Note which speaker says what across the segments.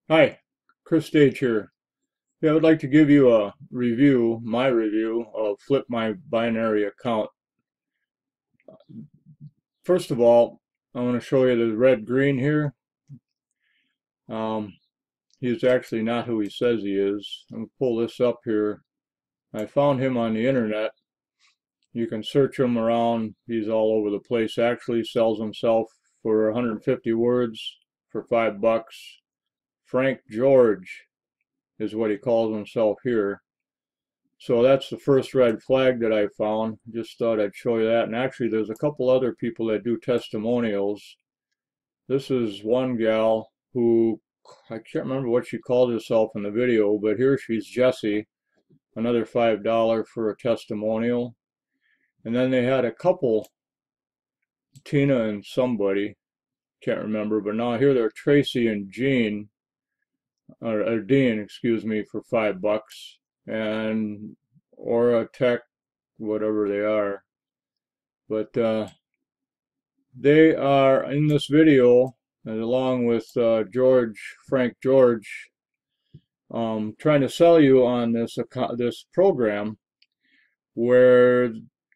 Speaker 1: Hi, Chris Stage here. Yeah, I would like to give you a review, my review of Flip My Binary Account. First of all, I want to show you the red green here. Um, he's actually not who he says he is. I'm going to pull this up here. I found him on the internet. You can search him around. He's all over the place. Actually sells himself for 150 words for $5. Frank George is what he calls himself here. So that's the first red flag that I found. Just thought I'd show you that. And actually, there's a couple other people that do testimonials. This is one gal who, I can't remember what she called herself in the video, but here she's Jessie, another $5 for a testimonial. And then they had a couple, Tina and somebody, can't remember, but now here they're Tracy and Jean, or Dean, excuse me, for $5. And Aura Tech, whatever they are. But they are in this video, and along with Frank George, trying to sell you on this program where,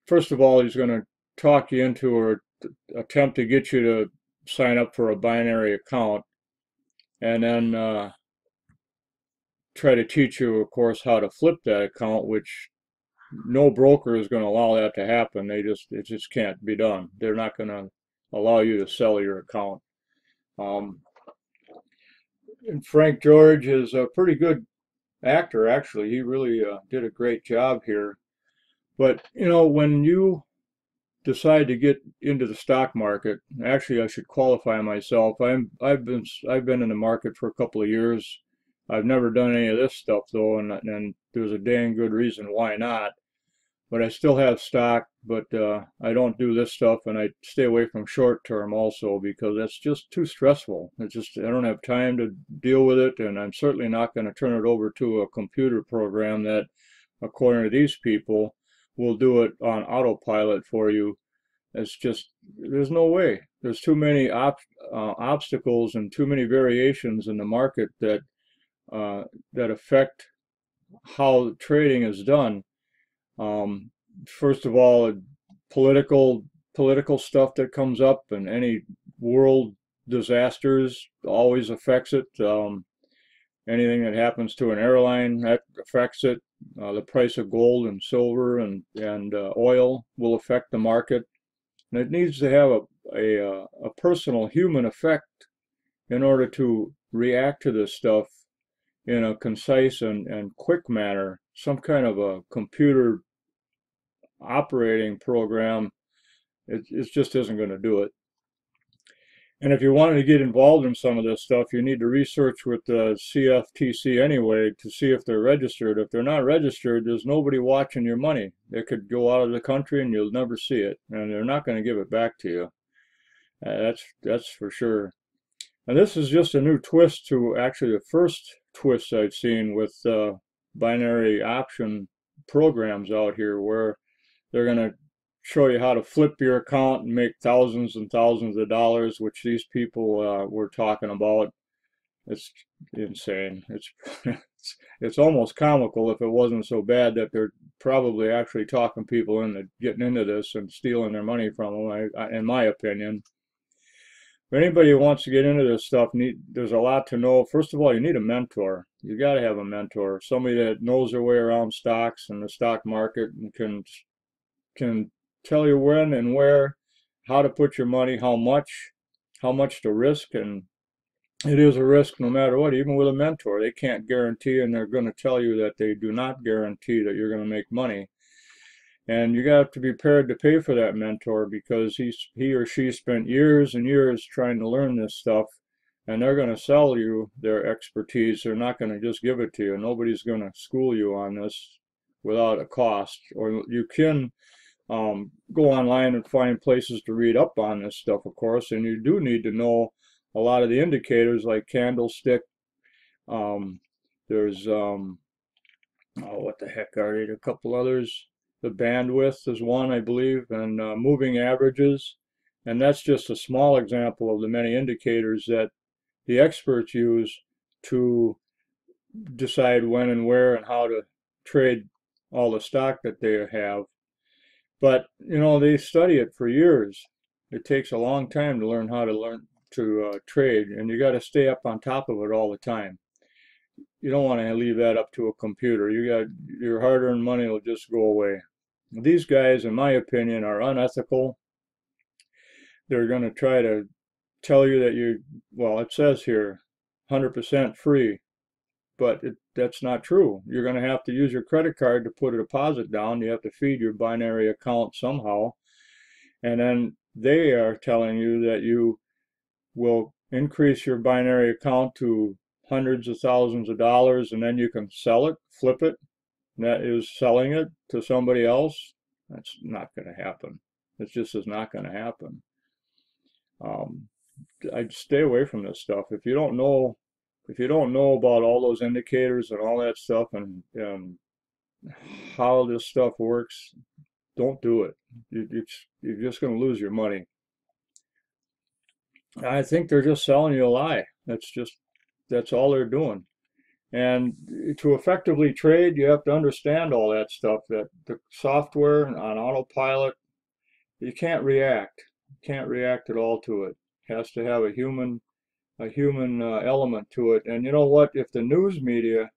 Speaker 1: first of all, he's going to talk you into or attempt to get you to sign up for a binary account, and then try to teach you, of course, how to flip that account, which no broker is going to allow that to happen. It just can't be done. They're not going to allow you to sell your account. Um, and Frank George is a pretty good actor, actually. He really did a great job here. But you know, when you decide to get into the stock market, actually, I should qualify myself. I've been in the market for a couple of years. I've never done any of this stuff though, and there's a dang good reason why not. But I still have stock, but I don't do this stuff, and I stay away from short term also because that's just too stressful. It's just I don't have time to deal with it, and I'm certainly not going to turn it over to a computer program that, according to these people, will do it on autopilot for you. It's just there's no way. There's too many obstacles and too many variations in the market that affect how trading is done. Um, First of all, political political stuff that comes up and any world disasters always affects it. Anything that happens to an airline that affects it. The price of gold and silver and oil will affect the market, and it needs to have a personal human effect in order to react to this stuff in a concise and quick manner. Some kind of a computer operating program, it just isn't going to do it. And if you wanted to get involved in some of this stuff, you need to research with the CFTC anyway to see if they're registered. If they're not registered, there's nobody watching your money. They could go out of the country and you'll never see it, and they're not going to give it back to you. That's for sure. And this is just a new twist to actually the first twist I've seen with binary option programs out here where they're going to show you how to flip your account and make thousands and thousands of dollars, which these people were talking about. It's insane. It's almost comical if it wasn't so bad that they're probably actually talking people into getting into this and stealing their money from them, in my opinion. If anybody who wants to get into this stuff, there's a lot to know. First of all, you need a mentor. You got to have a mentor, somebody that knows their way around stocks and the stock market and can tell you when and where, how to put your money, how much to risk, and it is a risk no matter what. Even with a mentor, they can't guarantee, and they're going to tell you that they do not guarantee that you're going to make money. And you got to be prepared to pay for that mentor because he or she spent years and years trying to learn this stuff, and they're going to sell you their expertise. They're not going to just give it to you. Nobody's going to school you on this without a cost. Or you can go online and find places to read up on this stuff, of course, and you do need to know a lot of the indicators like candlestick. Um, there's, oh, what the heck are they? A couple others. The bandwidth is one, I believe, and moving averages. And that's just a small example of the many indicators that the experts use to decide when and where and how to trade all the stock that they have. But, you know, they study it for years. It takes a long time to learn how to trade, and you got to stay up on top of it all the time. You don't want to leave that up to a computer. You got your hard-earned money will just go away. These guys, in my opinion, are unethical. They're going to try to tell you that well, it says here 100% free, but that's not true. You're going to have to use your credit card to put a deposit down. You have to feed your binary account somehow. And then they are telling you that you will increase your binary account to hundreds of thousands of dollars, and then you can sell it, flip it. And that is selling it to somebody else. That's not going to happen. It just is not going to happen. I'd stay away from this stuff. If you don't know about all those indicators and all that stuff and how this stuff works, don't do it. You're just going to lose your money. I think they're just selling you a lie. That's all they're doing. And to effectively trade, you have to understand all that stuff, that the software on autopilot, you can't react. You can't react at all to it. It has to have a human element to it. And you know what? If the news media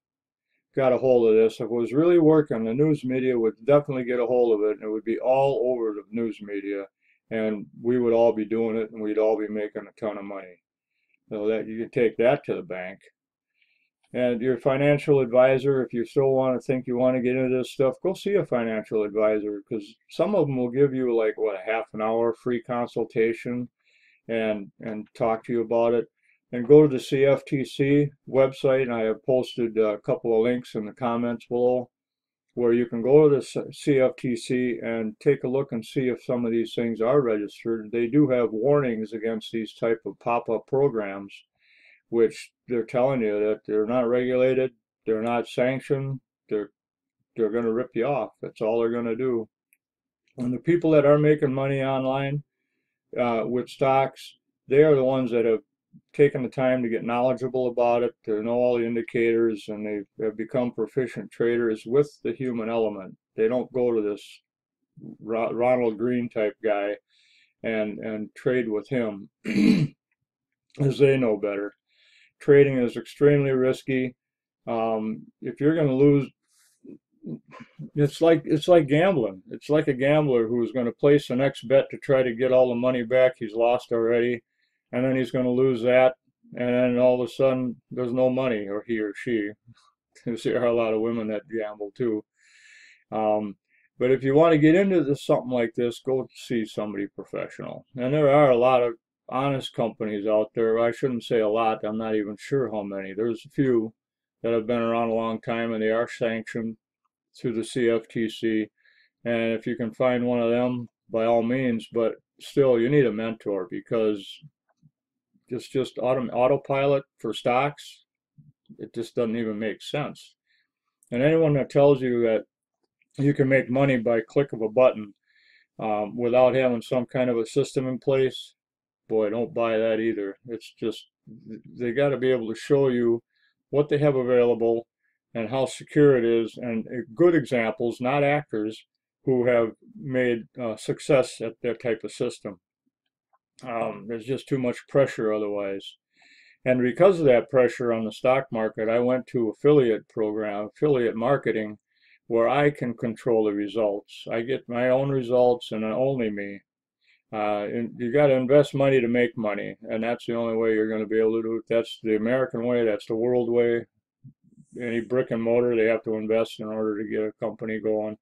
Speaker 1: got a hold of this, if it was really working, the news media would definitely get a hold of it, and it would be all over the news media, and we would all be doing it, and we'd all be making a ton of money. So that you can take that to the bank. And your financial advisor, if you still think you want to get into this stuff, go see a financial advisor, because some of them will give you like what, a half an hour free consultation and talk to you about it. And go to the CFTC website, and I have posted a couple of links in the comments below where you can go to the CFTC and take a look and see if some of these things are registered. They do have warnings against these type of pop-up programs, which they're telling you that they're not regulated, they're not sanctioned, they're going to rip you off. That's all they're going to do. And the people that are making money online with stocks, they are the ones that have taken the time to get knowledgeable about it, to know all the indicators, and they have become proficient traders with the human element. They don't go to this Ronald Green type guy and trade with him as they know better. Trading is extremely risky. If you're going to lose, it's like gambling. It's like a gambler who's going to place the next bet to try to get all the money back he's lost already, and then he's going to lose that, and then all of a sudden there's no money, or he or she. There are a lot of women that gamble too. But if you want to get into something like this, go see somebody professional. And there are a lot of honest companies out there. I shouldn't say a lot. I'm not even sure how many. There's a few that have been around a long time, and they are sanctioned through the CFTC. And if you can find one of them, by all means. But still, you need a mentor, because it's just autopilot for stocks. It just doesn't even make sense. And anyone that tells you that you can make money by click of a button without having some kind of a system in place, boy, don't buy that either. It's just, they got to be able to show you what they have available and how secure it is, and good examples, not actors, who have made success at that type of system. There's just too much pressure otherwise. And because of that pressure on the stock market, I went to affiliate marketing, where I can control the results. I get my own results, and only me. You got to invest money to make money, and that's the only way you're going to be able to do it. That's the American way. That's the world way. Any brick and mortar, they have to invest in order to get a company going.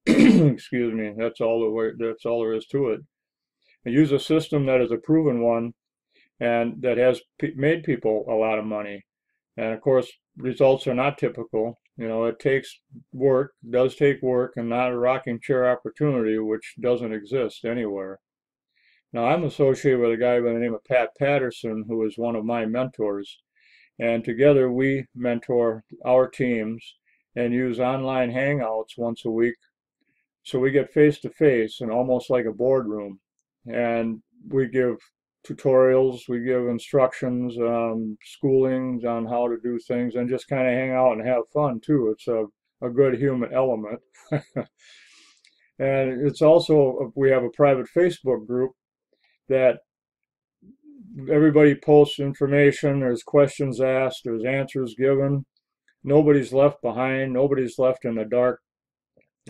Speaker 1: Excuse me. That's all there is to it. I use a system that is a proven one, and that has made people a lot of money. And of course, results are not typical. You know, it takes work, does take work, and not a rocking chair opportunity, which doesn't exist anywhere. Now, I'm associated with a guy by the name of Pat Patterson, who is one of my mentors. And together we mentor our teams and use online hangouts once a week. So we get face to face and almost like a boardroom. And we give tutorials, we give instructions, schoolings on how to do things, and just kind of hang out and have fun too. It's a good human element. And it's also, we have a private Facebook group that everybody posts information, there's questions asked, there's answers given. Nobody's left behind, nobody's left in the dark.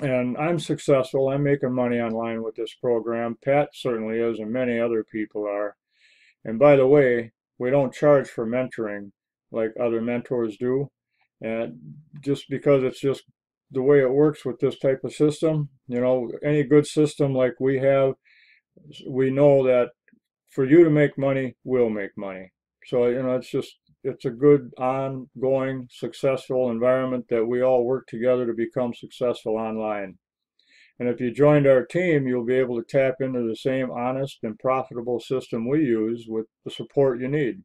Speaker 1: And I'm successful. I'm making money online with this program. Pat certainly is, and many other people are. And by the way, we don't charge for mentoring like other mentors do. And just because it's just the way it works with this type of system, you know, any good system like we have, we know that for you to make money, we'll make money. So, you know, it's a good ongoing successful environment that we all work together to become successful online. And if you joined our team, you'll be able to tap into the same honest and profitable system we use with the support you need.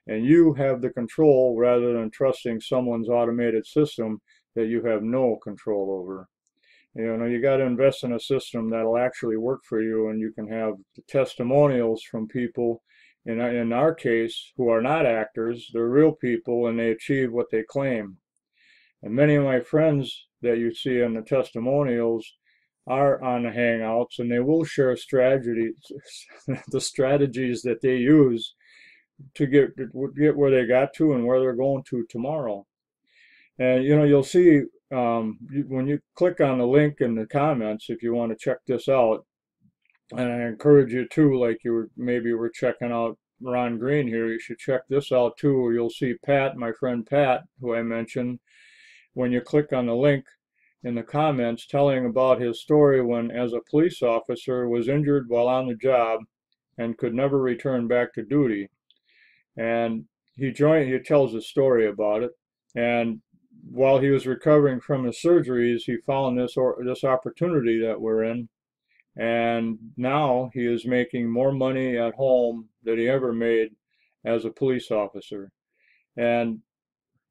Speaker 1: And you have the control rather than trusting someone's automated system that you have no control over. You know, you got to invest in a system that'll actually work for you, and you can have the testimonials from people, in our case, who are not actors. They're real people, and they achieve what they claim. And many of my friends that you see in the testimonials are on the Hangouts, and they will share strategies, the strategies that they use to get where they got to and where they're going to tomorrow. And you know, you'll see when you click on the link in the comments, if you want to check this out, and I encourage you to, like maybe we're checking out Ron Green here, you should check this out too, where you'll see Pat, my friend Pat, who I mentioned, when you click on the link in the comments, telling about his story when, as a police officer, was injured while on the job and could never return back to duty. And he tells a story about it. And while he was recovering from his surgeries, he found this opportunity that we're in. And now he is making more money at home than he ever made as a police officer. And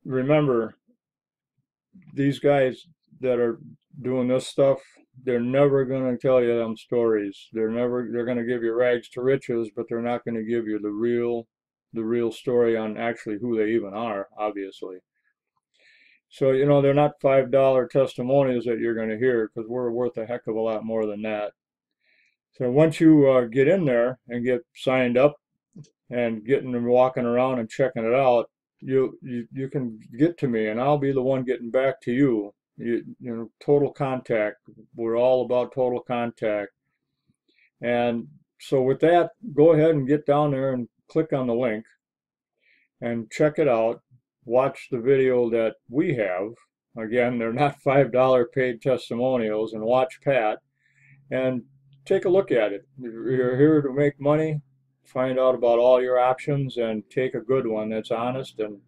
Speaker 1: remember, these guys that are doing this stuff, they're never going to tell you them stories. They're going to give you rags to riches, but they're not going to give you the real story on actually who they even are, obviously. So, you know, they're not $5 testimonials that you're going to hear, because we're worth a heck of a lot more than that. So once you get in there and get signed up and getting and walking around and checking it out, you can get to me, and I'll be the one getting back to you. You know, total contact. We're all about total contact. And so with that, go ahead and get down there and click on the link and check it out. Watch the video that we have. Again, they're not $5 paid testimonials, and watch Pat and take a look at it. You're here to make money. Find out about all your options and take a good one that's honest, and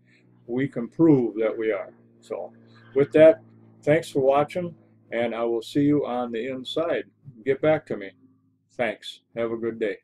Speaker 1: we can prove that we are. So with that, thanks for watching, and I will see you on the inside. Get back to me. Thanks. Have a good day.